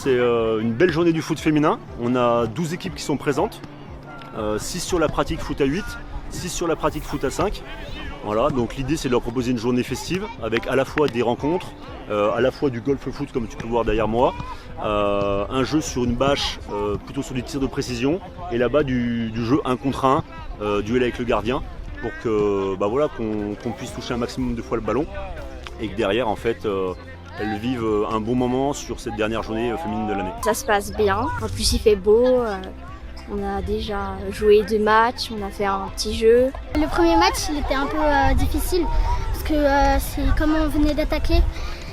c'est une belle journée du foot féminin. On a 12 équipes qui sont présentes, 6 sur la pratique foot à 8, 6 sur la pratique foot à 5. Voilà, donc l'idée c'est de leur proposer une journée festive avec à la fois des rencontres, à la fois du golf foot comme tu peux voir derrière moi, un jeu sur une bâche plutôt sur des tirs de précision et là-bas du jeu 1 contre 1, duel avec le gardien pour que qu'on puisse toucher un maximum de fois le ballon et que derrière en fait elles vivent un bon moment sur cette dernière journée féminine de l'année. Ça se passe bien, en plus il fait beau. On a déjà joué 2 matchs, on a fait un petit jeu. Le premier match, il était un peu difficile parce que c'est comme on venait d'attaquer,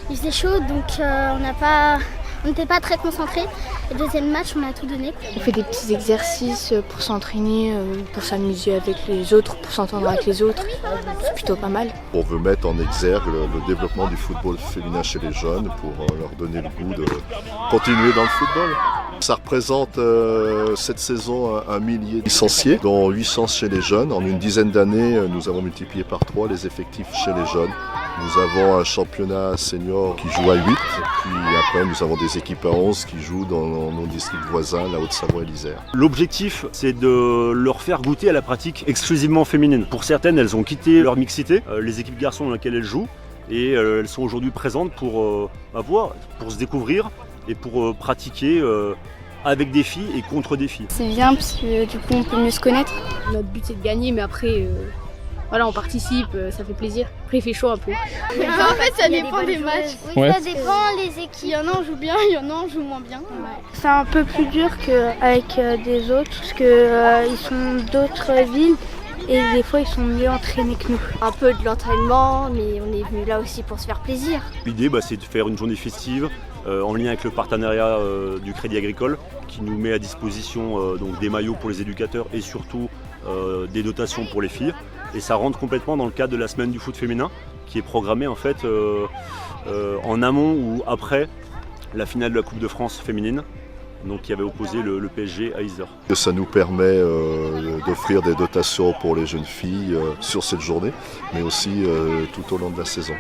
il faisait chaud donc on n'était pas très concentrés. Le deuxième match, on a tout donné. On fait des petits exercices pour s'entraîner, pour s'amuser avec les autres, pour s'entendre avec les autres. C'est plutôt pas mal. On veut mettre en exergue le développement du football féminin chez les jeunes pour leur donner le goût de continuer dans le football. Ça représente cette saison 1 millier de licenciés, dont 800 chez les jeunes. En une dizaine d'années, nous avons multiplié par 3 les effectifs chez les jeunes. Nous avons un championnat senior qui joue à 8, puis après nous avons des équipes à 11 qui jouent dans nos districts voisins, la Haute-Savoie et l'Isère. L'objectif, c'est de leur faire goûter à la pratique exclusivement féminine. Pour certaines, elles ont quitté leur mixité, les équipes garçons dans lesquelles elles jouent, et elles sont aujourd'hui présentes pour se découvrir et pour pratiquer avec des filles et contre des filles. C'est bien parce que du coup on peut mieux se connaître. Notre but c'est de gagner, mais après on participe, ça fait plaisir. Après il fait chaud un peu. En fait ça dépend des matchs. Ouais. Ça dépend les équipes. Il y en a on joue bien, il y en a on joue moins bien. C'est un peu plus dur qu'avec des autres parce qu'ils sont d'autres villes et des fois ils sont mieux entraînés que nous. Un peu de l'entraînement, mais on est venu là aussi pour se faire plaisir. L'idée, c'est de faire une journée festive en lien avec le partenariat du Crédit Agricole qui nous met à disposition donc des maillots pour les éducateurs et surtout des dotations pour les filles. Et ça rentre complètement dans le cadre de la semaine du foot féminin qui est programmée en fait en amont ou après la finale de la Coupe de France féminine, donc qui avait opposé le PSG à Isère. Ça nous permet d'offrir des dotations pour les jeunes filles sur cette journée, mais aussi tout au long de la saison.